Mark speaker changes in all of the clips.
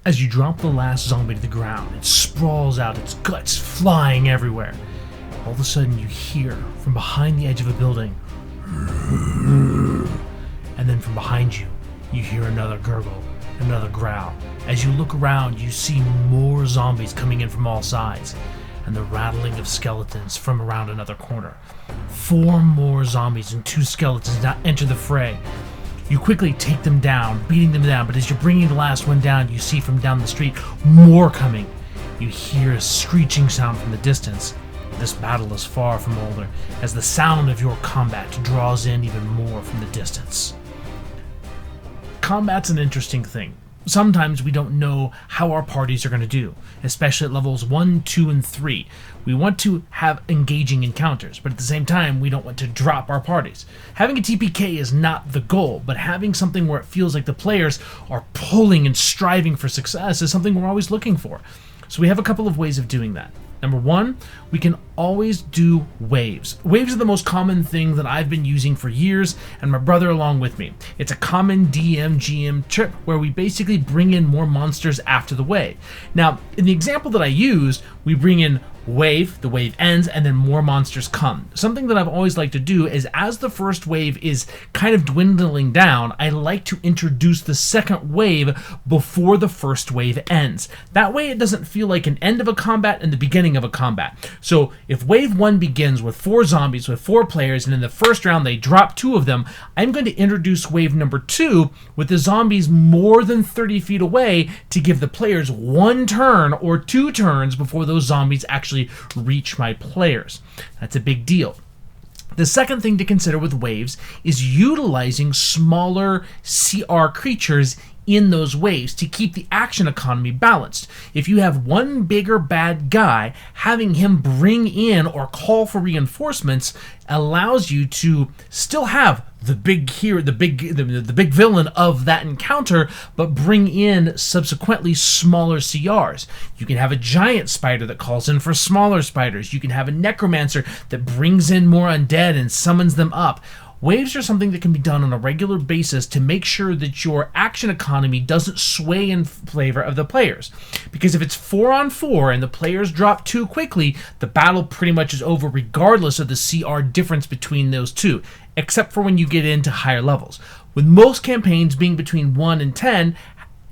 Speaker 1: As you drop the last zombie to the ground, it sprawls out, its guts flying everywhere. All of a sudden you hear from behind the edge of a building, and then from behind you, you hear another gurgle, another growl. As you look around, you see more zombies coming in from all sides, and the rattling of skeletons from around another corner. 4 more zombies and 2 skeletons now enter the fray. You quickly take them down, beating them down, but as you're bringing the last one down, you see from down the street more coming. You hear a screeching sound from the distance. This battle is far from over, as the sound of your combat draws in even more from the distance. Combat's an interesting thing. Sometimes we don't know how our parties are going to do, especially at levels 1, 2, and 3. We want to have engaging encounters, but at the same time, we don't want to drop our parties. Having a TPK is not the goal, but having something where it feels like the players are pulling and striving for success is something we're always looking for. So we have a couple of ways of doing that. Number 1, we can always do waves. Waves are the most common thing that I've been using for years, and my brother along with me. It's a common DM-GM trip where we basically bring in more monsters after the wave. Now, in the example that I used, we bring in wave, the wave ends, and then more monsters come. Something that I've always liked to do is, as the first wave is kind of dwindling down, I like to introduce the second wave before the first wave ends. That way it doesn't feel like an end of a combat and the beginning of a combat. So if wave 1 begins with 4 zombies with 4 players, and in the first round they drop 2 of them, I'm going to introduce wave number 2 with the zombies more than 30 feet away to give the players 1 turn or 2 turns before those zombies actually reach my players. That's a big deal. The second thing to consider with waves is utilizing smaller CR creatures in those waves to keep the action economy balanced. If you have one bigger bad guy, having him bring in or call for reinforcements allows you to still have the big hero, the big villain of that encounter, but bring in subsequently smaller CRs. You can have a giant spider that calls in for smaller spiders. You can have a necromancer that brings in more undead and summons them up. Waves are something that can be done on a regular basis to make sure that your action economy doesn't sway in favor of the players. Because if it's 4 on 4 and the players drop too quickly, the battle pretty much is over regardless of the CR difference between those two, except for when you get into higher levels. With most campaigns being between 1 and 10,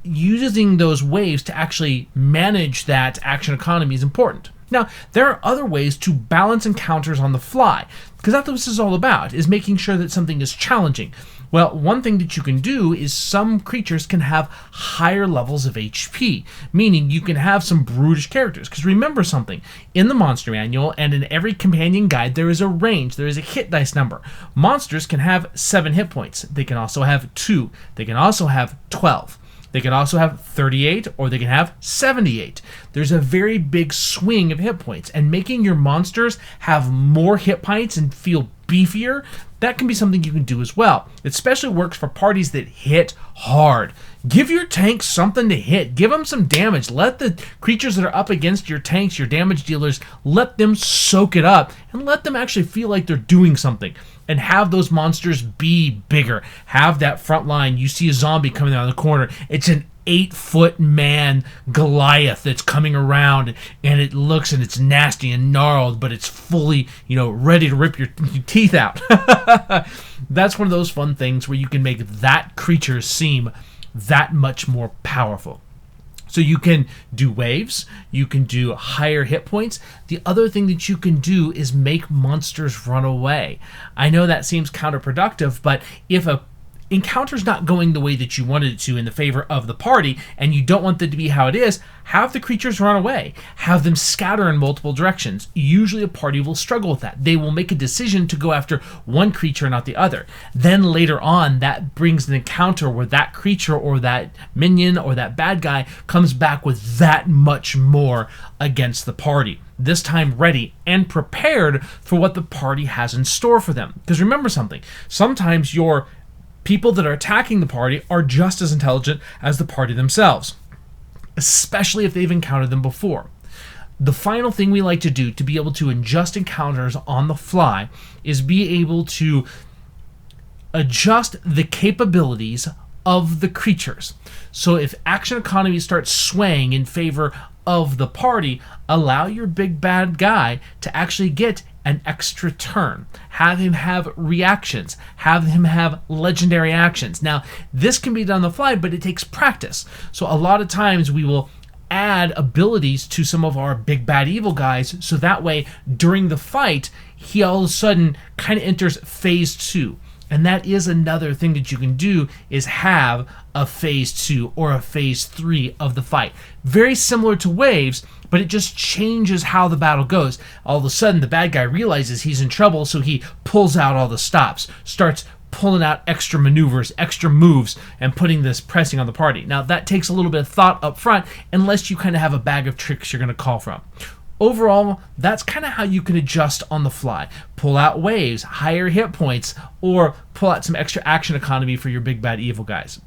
Speaker 1: using those waves to actually manage that action economy is important. Now, there are other ways to balance encounters on the fly, because that's what this is all about, is making sure that something is challenging. Well, one thing that you can do is some creatures can have higher levels of HP, meaning you can have some brutish characters. Because remember something, in the monster manual and in every companion guide, there is a range, there is a hit dice number. Monsters can have 7 hit points. They can also have 2. They can also have 12. They can also have 38, or they can have 78. There's a very big swing of hit points, and making your monsters have more hit points and feel beefier, that can be something you can do as well. It especially works for parties that hit hard. Give your tanks something to hit. Give them some damage. Let the creatures that are up against your tanks, your damage dealers, let them soak it up and let them actually feel like they're doing something. And have those monsters be bigger. Have that front line. You see a zombie coming out of the corner. It's an 8-foot man Goliath that's coming around, and it looks and it's nasty and gnarled, but it's fully, ready to rip your teeth out. That's one of those fun things where you can make that creature seem that much more powerful. So you can do waves, you can do higher hit points. The other thing that you can do is make monsters run away. I know that seems counterproductive, but if a encounter's not going the way that you wanted it to in the favor of the party, and you don't want it to be how it is, have the creatures run away. Have them scatter in multiple directions. Usually a party will struggle with that. They will make a decision to go after one creature and not the other. Then later on, that brings an encounter where that creature or that minion or that bad guy comes back with that much more against the party. This time ready and prepared for what the party has in store for them. Because remember something, sometimes your people that are attacking the party are just as intelligent as the party themselves, especially if they've encountered them before. The final thing we like to do to be able to adjust encounters on the fly is be able to adjust the capabilities of the creatures. So if action economy starts swaying in favor of the party, allow your big bad guy to actually get an extra turn. Have him have reactions. Have him have legendary actions. Now, this can be done on the fly, but it takes practice. So a lot of times we will add abilities to some of our big bad evil guys, so that way during the fight he all of a sudden kind of enters phase 2. And that is another thing that you can do, is have a phase 2 or a phase 3 of the fight. Very similar to waves, but it just changes how the battle goes. All of a sudden the bad guy realizes he's in trouble, so he pulls out all the stops, starts pulling out extra maneuvers, extra moves, and putting this pressing on the party. Now that takes a little bit of thought up front, unless you kind of have a bag of tricks you're going to call from. Overall, that's kind of how you can adjust on the fly. Pull out waves, higher hit points, or pull out some extra action economy for your big bad evil guys.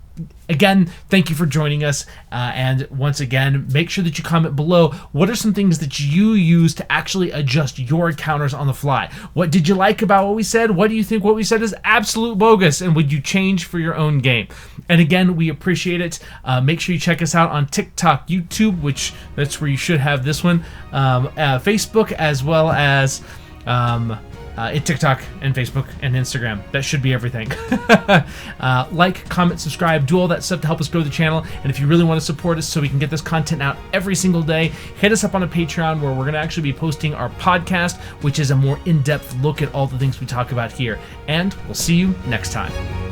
Speaker 1: Again, thank you for joining us, and once again, make sure that you comment below what are some things that you use to actually adjust your encounters on the fly. What did you like about what we said? What do you think what we said is absolute bogus, and would you change for your own game? And again, we appreciate it. Make sure you check us out on TikTok, YouTube, which that's where you should have this one, Facebook, as well as TikTok and Facebook and Instagram. That should be everything. Like, comment, subscribe, do all that stuff to help us grow the channel. And if you really want to support us so we can get this content out every single day, hit us up on a Patreon, where we're going to actually be posting our podcast, which is a more in-depth look at all the things we talk about here. And we'll see you next time.